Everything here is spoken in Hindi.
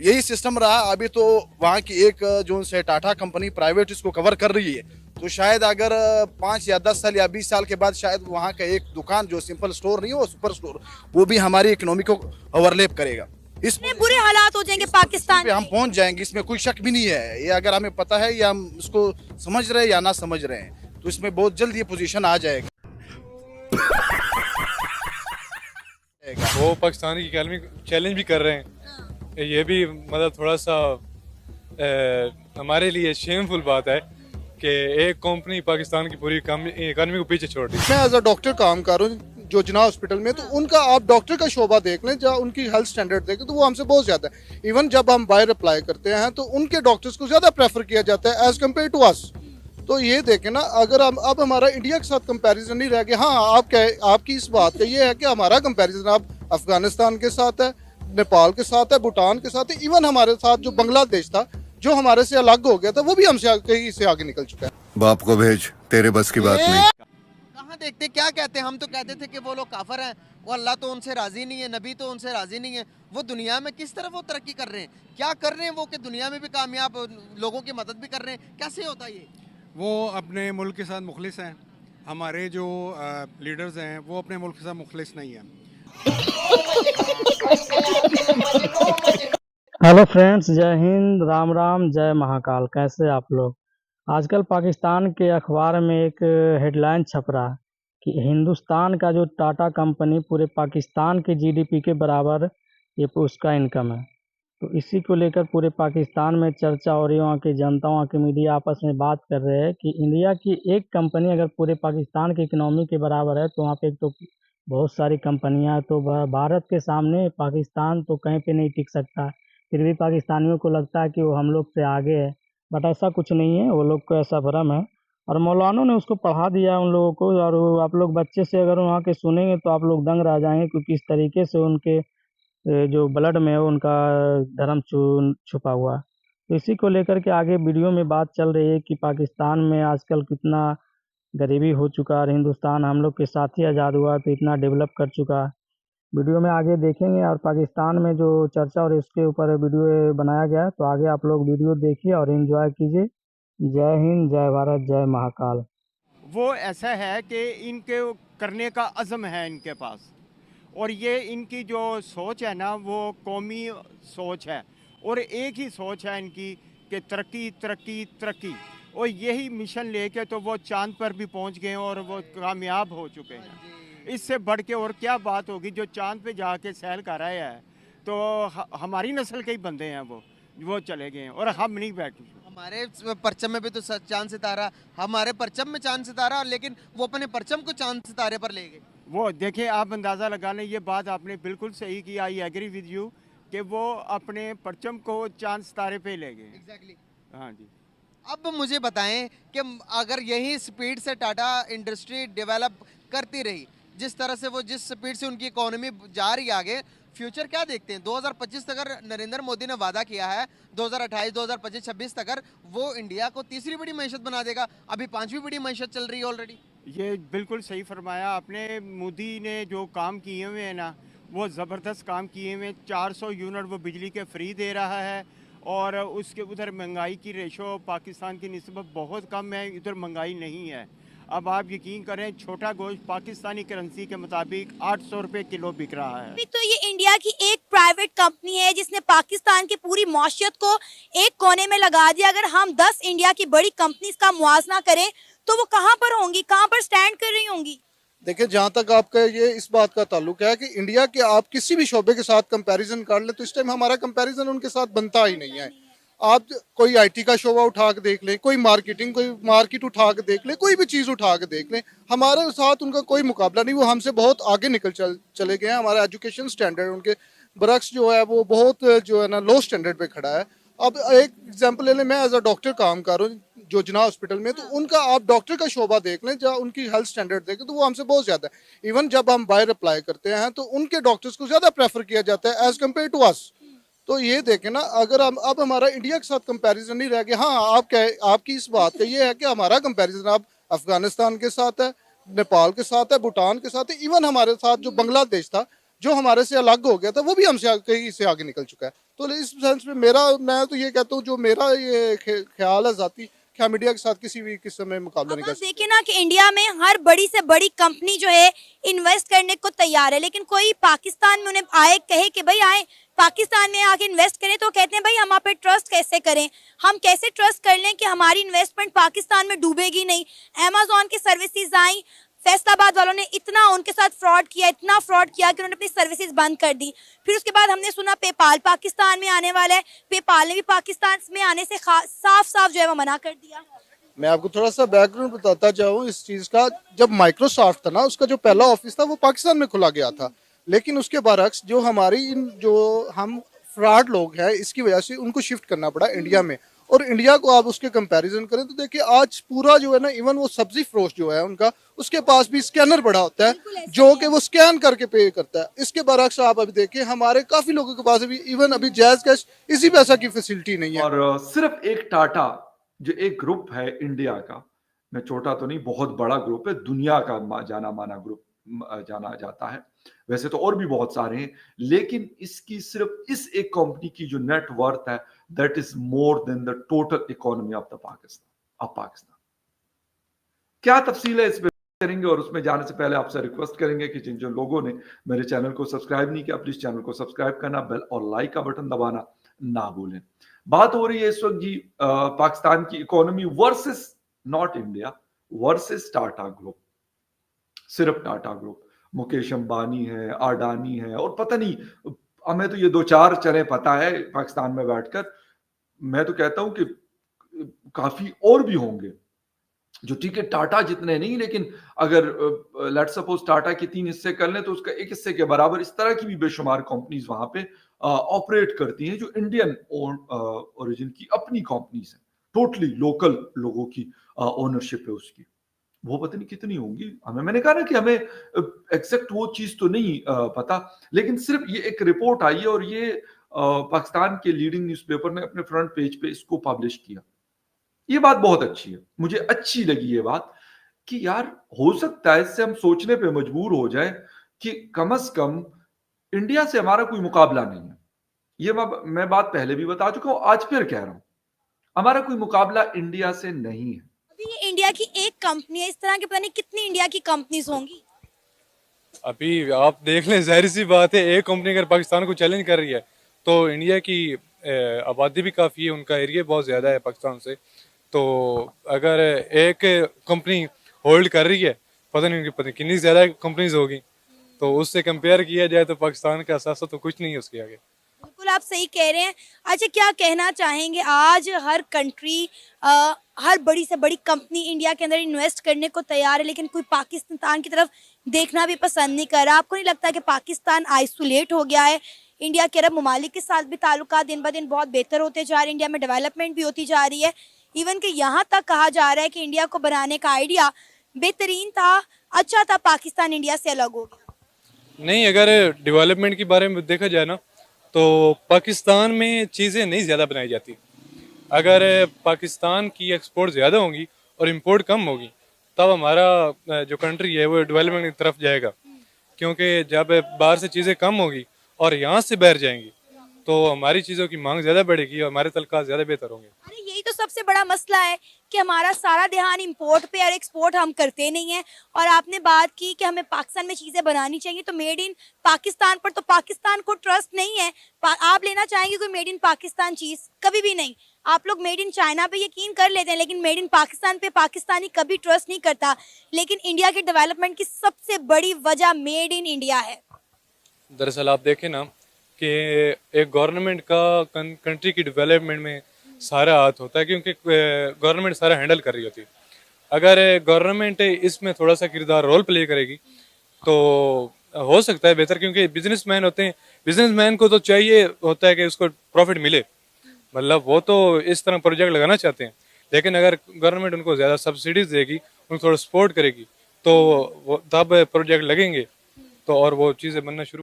यही सिस्टम रहा। अभी तो वहाँ की एक जो से टाटा कंपनी प्राइवेट इसको कवर कर रही है, तो शायद अगर 5 या 10 साल या 20 साल के बाद शायद वहाँ का एक दुकान जो सिंपल स्टोर नहीं हो, सुपर स्टोर, वो भी हमारी इकोनॉमी को ओवरलेप करेगा। इस इतने बुरे हालात हो जाएंगे पाकिस्तान पे हम के। पहुंच जाएंगे, इसमें कोई शक भी नहीं है। ये अगर हमें पता है या हम इसको समझ रहे हैं या ना समझ रहे हैं, तो इसमें बहुत जल्द ये पोजीशन आ जाएगा। वो पाकिस्तान की इकॉनमी चैलेंज भी कर रहे हैं। ये भी मतलब थोड़ा सा हमारे लिए शेमफुल बात है कि एक कंपनी पाकिस्तान की पूरी इकॉनमी को पीछे छोड़ दी। मैं एज अ डॉक्टर काम कर रहा हूँ जो जिना हॉस्पिटल में, तो उनका आप डॉक्टर का शोबा देख लें, जहाँ उनकी हेल्थ स्टैंडर्ड देखें तो वो हमसे बहुत ज़्यादा है। इवन जब हम बाहर अप्लाई करते हैं तो उनके डॉक्टर्स को ज़्यादा प्रेफर किया जाता है एज कम्पेयर टू अस। तो ये देखें ना, अगर हम अब हमारा इंडिया के साथ कंपैरिजन नहीं रह गया। हाँ, आपकी इस बात का ये है कि हमारा कंपैरिजन अब अफगानिस्तान के साथ है, नेपाल के साथ है, भूटान के साथ है, इवन हमारे साथ जो बांग्लादेश था जो हमारे से अलग हो गया था, वो भी हमसे कहीं से आगे निकल चुका है। बाप को भेज, तेरे बस की बात नहीं। कहाँ देखते क्या कहते हैं? हम तो कहते थे कि वो लोग काफर हैं, वो अल्लाह तो उनसे राजी नहीं है, नबी तो उनसे राजी नहीं है। वो दुनिया में किस तरह वो तरक्की कर रहे हैं, क्या कर रहे हैं वो, कि दुनिया में भी कामयाब, लोगों की मदद भी कर रहे हैं। कैसे होता है ये? वो अपने मुल्क के साथ मुखलिस हैं। हमारे जो लीडर्स हैं वो अपने मुल्क के साथ मुखलिस नहीं हैं। हेलो फ्रेंड्स, जय हिंद, राम राम, जय महाकाल। कैसे आप लोग? आजकल पाकिस्तान के अखबार में एक हेडलाइन छप रहा है कि हिंदुस्तान का जो टाटा कंपनी पूरे पाकिस्तान के जीडीपी के बराबर ये उसका इनकम है। तो इसी को लेकर पूरे पाकिस्तान में चर्चा हो रही है। वहाँ की जनता, वहाँ के मीडिया आपस में बात कर रहे हैं कि इंडिया की एक कंपनी अगर पूरे पाकिस्तान की इकोनॉमी के बराबर है तो वहाँ पे एक तो बहुत सारी कंपनियाँ हैं, तो भारत के सामने पाकिस्तान तो कहीं पे नहीं टिक सकता। फिर भी पाकिस्तानियों को लगता है कि वो हम लोग से आगे है, बट ऐसा कुछ नहीं है। वो लोग को ऐसा भ्रम है और मौलानों ने उसको पढ़ा दिया है उन लोगों को। और आप लोग बच्चे से अगर वहाँ के सुनेंगे तो आप लोग दंग रह जाएंगे, क्योंकि इस तरीके से उनके जो ब्लड में है उनका धर्म छुपा हुआ है। तो इसी को लेकर के आगे वीडियो में बात चल रही है कि पाकिस्तान में आजकल कितना गरीबी हो चुका है और हिंदुस्तान हम लोग के साथ ही आज़ाद हुआ तो इतना डेवलप कर चुका है। वीडियो में आगे देखेंगे और पाकिस्तान में जो चर्चा और इसके ऊपर वीडियो बनाया गया है, तो आगे आप लोग वीडियो देखिए और एंजॉय कीजिए। जय हिंद, जय भारत, जय महाकाल। वो ऐसा है कि इनके करने का अज़म है इनके पास, और ये इनकी जो सोच है ना वो कौमी सोच है, और एक ही सोच है इनकी कि तरक्की तरक्की तरक्की। और यही मिशन लेके तो वो चांद पर भी पहुंच गए और वो कामयाब हो चुके हैं। इससे बढ़ के और क्या बात होगी? जो चांद पे जाके सैल कर रहे हैं तो हमारी नस्ल के ही बंदे हैं, वो चले गए हैं और हम नहीं बैठे। हमारे परचम में भी तो चांद सितारा, हमारे परचम में चांद सितारा, लेकिन वो अपने परचम को चांद सितारे पर ले गए। वो देखें, आप अंदाज़ा लगा लें, ये बात आपने बिल्कुल सही की। आई एग्री विद यू कि वो अपने परचम को चांद सितारे पे ले गए। एग्जैक्टली। हाँ जी। अब मुझे बताएं कि अगर यही स्पीड से टाटा इंडस्ट्री डेवलप करती रही, जिस तरह से वो, जिस स्पीड से उनकी इकोनॉमी जा रही है आगे, फ्यूचर क्या देखते हैं? 2025 तक अगर नरेंद्र मोदी ने वादा किया है 2028, 2025, 26 तक वो इंडिया को तीसरी बड़ी मैशत बना देगा। अभी पांचवी बड़ी मैशत चल रही है ऑलरेडी। ये बिल्कुल सही फरमाया आपने। मोदी ने जो काम किए हुए हैं ना, वो ज़बरदस्त काम किए हुए हैं। 400 यूनिट वो बिजली के फ्री दे रहा है, और उसके उधर महंगाई की रेशो पाकिस्तान की निस्बत बहुत कम है, इधर महंगाई नहीं है। अब आप यकीन करें, छोटा गोश्त पाकिस्तानी करेंसी के मुताबिक 800 रुपये किलो बिक रहा है। तो ये इंडिया की एक प्राइवेट कंपनी है जिसने पाकिस्तान की पूरी मौशियत को एक कोने में लगा दिया। अगर हम 10 इंडिया की बड़ी कंपनीज का मुआवजा करें तो वो कहाँ पर होंगी, कहाँ पर स्टैंड कर रही होंगी? देखिए, जहाँ तक आपका ये इस बात का ताल्लुक है कि इंडिया के आप किसी भी शोबे के साथ कंपैरिजन कर ले, तो इस टाइम हमारा कंपैरिजन उनके साथ बनता ही नहीं है। आप कोई आईटी का शोबा उठा के देख लें, कोई मार्केटिंग, कोई मार्केट उठा के देख लें, कोई भी चीज़ उठा के देख लें, हमारे साथ उनका कोई मुकाबला नहीं। वो हमसे बहुत आगे निकल चले गए हैं। हमारा एजुकेशन स्टैंडर्ड, उनके बरक्स जो है वो बहुत जो है ना लो स्टैंडर्ड पे खड़ा है। अब एक एग्जांपल ले लें, मैं एज अ डॉक्टर काम कर रहा हूँ जो जिना हॉस्पिटल में, तो उनका आप डॉक्टर का शोबा देख लें, जहाँ उनकी हेल्थ स्टैंडर्ड देखें तो वो हमसे बहुत ज़्यादा है। इवन जब हम बाहर अप्लाई करते हैं तो उनके डॉक्टर्स को ज़्यादा प्रेफर किया जाता है एज कम्पेयर टू अस। तो ये देखें ना, अगर हम अब हमारा इंडिया के साथ कंपैरिजन नहीं रह गया। हाँ, आपकी इस बात का ये है कि हमारा कंपैरिजन अब अफगानिस्तान के साथ है, नेपाल के साथ है, भूटान के साथ है, इवन हमारे साथ जो बांग्लादेश था जो हमारे से अलग हो गया था, वो भी हमसे कहीं से आगे निकल चुका है। तो इस सेंस में मैं तो ये कहता हूँ, जो मेरा ये ख्याल है जाती, कि हम इंडिया के साथ किसी भी किस्म में मुकाबला नहीं अब कर आप सकते। देखिए ना कि इंडिया में हर बड़ी से बड़ी कंपनी जो है इन्वेस्ट करने को तैयार है, लेकिन कोई पाकिस्तान में उन्हें आए कहे कि भाई आए पाकिस्तान में आके इन्वेस्ट करें, तो कहते हैं भाई हम आप पे ट्रस्ट कैसे करें, हम कैसे ट्रस्ट कर लें कि हमारी इन्वेस्टमेंट पाकिस्तान में डूबेगी नहीं। अमेजोन की सर्विसेज आई, फैसलाबाद वालों ने इतना उनके साथ फ्रॉड किया, इतना फ्रॉड किया कि उन्होंने अपनी सर्विसेज बंद कर दी। फिर उसके बाद हमने सुना पेपाल पाकिस्तान में आने वाला है, पेपाल ने भी पाकिस्तान में आने से साफ साफ जो है वो मना कर दिया। मैं आपको थोड़ा सा बैकग्राउंड बताता जाऊँ इस चीज़ का। जब माइक्रोसॉफ्ट था ना, उसका जो पहला ऑफिस था वो पाकिस्तान में खुला गया था, लेकिन उसके बरक्स जो हमारी जो हम फ्रॉड लोग हैं, इसकी वजह से उनको शिफ्ट करना पड़ा इंडिया में। और इंडिया को आप उसके कंपैरिजन करें तो देखिए आज पूरा जो है ना, इवन वो सब्जी फरोश जो है उनका, उसके पास भी स्कैनर बड़ा होता है जो कि वो स्कैन करके पे करता है। इसके बरक्स आप अभी देखिए हमारे काफी लोगों के पास अभी इवन अभी जायज कैश इसी पैसा की फैसिलिटी नहीं है। और सिर्फ एक टाटा जो एक ग्रुप है इंडिया का, मैं छोटा तो नहीं, बहुत बड़ा ग्रुप है, दुनिया का जाना माना ग्रुप जाना जाता है। वैसे तो और भी बहुत सारे हैं, लेकिन इसकी सिर्फ इस एक कंपनी की जो नेट वर्थ है, that is more than the total economy of the Pakistan. क्या तफसील है इस पे करेंगे, और उसमें जाने से पहले आपसे रिक्वेस्ट करेंगे कि जिन जो लोगों ने मेरे चैनल को सब्सक्राइब नहीं किया, प्लीज चैनल को सब्सक्राइब करना, बेल और लाइक का बटन दबाना ना भूलें। बात हो रही है इस वक्त जी पाकिस्तान की economy versus not India versus Tata group. सिर्फ टाटा ग्रुप, मुकेश अंबानी है, अडानी है, और पता नहीं हमें तो ये दो चार चने पता है पाकिस्तान में बैठकर। मैं तो कहता हूं कि काफी और भी होंगे जो, ठीक है टाटा जितने नहीं, लेकिन अगर लेट सपोज टाटा के 3 हिस्से कर लें तो उसका 1 हिस्से के बराबर इस तरह की भी बेशुमार कंपनीज वहां पे ऑपरेट करती हैं जो इंडियन ओरिजिन की अपनी कंपनीज हैं, टोटली लोकल लोगों की ओनरशिप है उसकी। वो पता नहीं कितनी होंगी, मैंने कहा ना कि हमें एग्जैक्ट वो चीज तो नहीं पता, लेकिन सिर्फ ये एक रिपोर्ट आई है और ये पाकिस्तान के लीडिंग न्यूज़पेपर ने अपने फ्रंट पेज पे इसको पब्लिश किया। ये बात बहुत अच्छी है, मुझे अच्छी लगी ये बात कि यार हो सकता है इससे हम सोचने पे मजबूर हो जाए कि कम से कम इंडिया से हमारा कोई मुकाबला नहीं है। ये मैं बात पहले भी बता चुका हूं, आज फिर कह रहा हूं, हमारा कोई मुकाबला इंडिया से नहीं है। अभी ये इंडिया की एक कंपनी है, इस तरह की पता नहीं कितनी इंडिया की कंपनीज होंगी। अभी आप देख लें, जाहिर सी बात है, एक कंपनी अगर पाकिस्तान को चैलेंज कर रही है तो इंडिया की आबादी भी काफ़ी है, उनका एरिया बहुत ज़्यादा है पाकिस्तान से, तो अगर एक कंपनी होल्ड कर रही है, पता नहीं कितनी ज़्यादा कंपनीज होगी, तो उससे कंपेयर किया जाए तो पाकिस्तान का असासा तो कुछ नहीं है उसके आगे। बिल्कुल आप सही कह रहे हैं। अच्छा, क्या कहना चाहेंगे, आज हर कंट्री हर बड़ी से बड़ी कंपनी इंडिया के अंदर इन्वेस्ट करने को तैयार है, लेकिन कोई पाकिस्तान की तरफ देखना भी पसंद नहीं कर रहा। आपको नहीं लगता कि पाकिस्तान आइसोलेट हो गया है? इंडिया के अरब ममालिक के साथ भी ताल्लुकात दिन ब दिन बहुत बेहतर होते जा रहे हैं, इंडिया में डेवलपमेंट भी होती जा रही है। इवन कि यहाँ तक कहा जा रहा है कि इंडिया को बनाने का आइडिया बेहतरीन था, अच्छा था, पाकिस्तान इंडिया से अलग हो गया। नहीं, अगर डेवलपमेंट के बारे में देखा जाए ना, तो पाकिस्तान में चीज़ें नहीं ज़्यादा बनाई जाती। अगर पाकिस्तान की एक्सपोर्ट ज़्यादा होगी और इंपोर्ट कम होगी, तब हमारा जो कंट्री है वो डेवलपमेंट की तरफ जाएगा, क्योंकि जब बाहर से चीज़ें कम होगी और यहाँ से बाहर जाएंगी तो हमारी चीज़ों की मांग ज़्यादा बढ़ेगी और हमारे तलका ज़्यादा बेहतर होंगे। अरे यही तो सबसे बड़ा मसला है कि हमारा सारा ध्यान इंपोर्ट पे और एक्सपोर्ट हम करते नहीं है। और आपने बात की कि हमें पाकिस्तान में चीज़ें बनानी चाहिए, तो मेड इन पाकिस्तान पर तो पाकिस्तान को ट्रस्ट नहीं है। आप लेना चाहेंगे कोई मेड इन पाकिस्तान चीज़? कभी भी नहीं। आप लोग मेड इन चाइना पे यकीन कर लेते हैं, लेकिन मेड इन पाकिस्तान पे पाकिस्तानी कभी ट्रस्ट नहीं करता। लेकिन इंडिया के डेवलपमेंट की सबसे बड़ी वजह मेड इन इंडिया है। दरअसल आप देखें ना कि एक गवर्नमेंट का कंट्री की डेवलपमेंट में सारा हाथ होता है, क्योंकि गवर्नमेंट सारा हैंडल कर रही होती है। अगर गवर्नमेंट इसमें थोड़ा सा किरदार रोल प्ले करेगी तो हो सकता है बेहतर, क्योंकि बिजनेसमैन होते हैं, बिजनेसमैन को तो चाहिए होता है कि उसको प्रॉफिट मिले, मतलब वो तो इस तरह प्रोजेक्ट लगाना चाहते हैं। लेकिन अगर गवर्नमेंट उनको ज़्यादा सब्सिडीज देगी, उनको थोड़ा सपोर्ट करेगी, तो वो तब प्रोजेक्ट लगेंगे तो और वो चीज़ें बनना शुरू